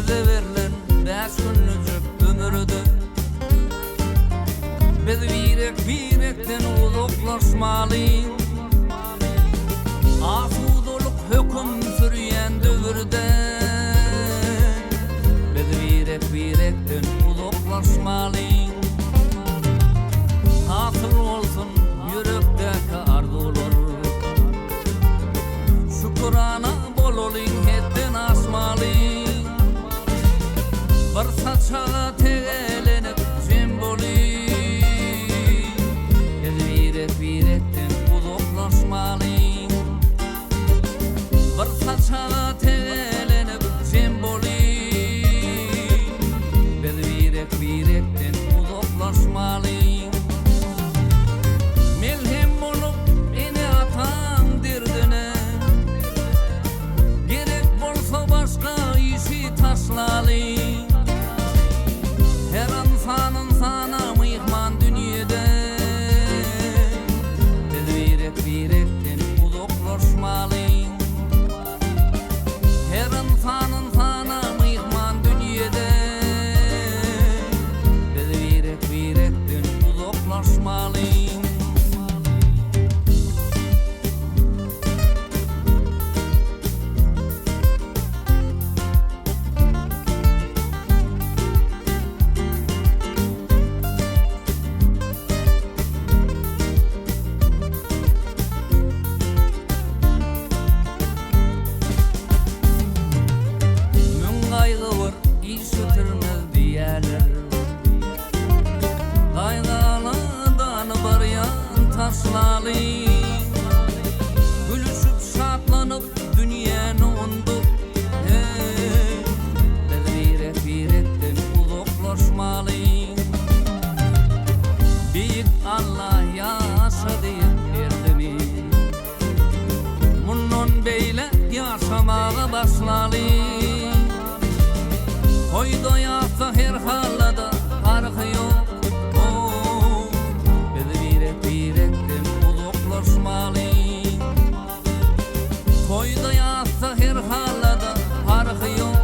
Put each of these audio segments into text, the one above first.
Bize verilen 5 günlük ömürde biz birekten uzaklaşmalıyız. Asudoluk hüküm sürüyen dövrde biz birekten uzaklaşmalıyız. Hasıl olsun yürekteki arzular, şükrana bol olayım hetten asmalıyız. Bir saçağa tegelenip cem bolayım. Biz birekten uzaklaşmalıyız. Bir saçağa tegelenip cem bolayım. Biz birekten uzaklaşmalıyız. Melhem bolup beni atan derdine, gerek bolsa başka işi taşlalıyım. Her insanın sana mıyıkman dünyada, biz birekten uzaklaşmalıyız. Her insanın sana mıyıkman dünyada, biz birekten uzaklaşmalıyız. İşitirmez diyeler, kaygılardan bir yan taşlalı, gülüşüp şartlanıp dünyanı undu. Biz birekten uzaklaşmalıyız. Büyük Allah yaşa deyip erdimi, bundan beyle yaşamaya başlalıyız. Koyda yapsa her halada farkı yok. Biz birekten uzaklaşmalıyız. Koyda yapsa her halada farkı yok.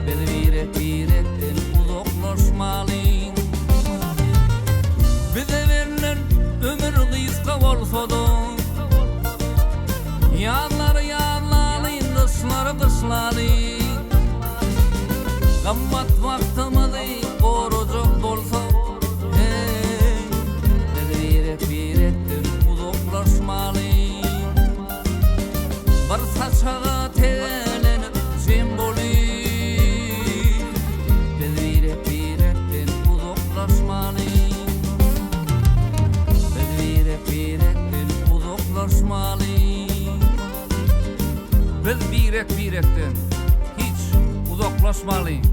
Biz birekten uzaklaşmalıyız. Bize verilen ömür kıyıska olsa da, yazları yazlalıyım, kışları kışlalıyım. Gammat vaktimizi koruyacak bolsa, biz birekten uzaklaşmalıyız. Bir saçağa tegelenip cem bolayım. Biz birekten uzaklaşmalıyız. Biz birekten uzaklaşmalıyız. Biz birekten hiç uzaklaşmalıyız.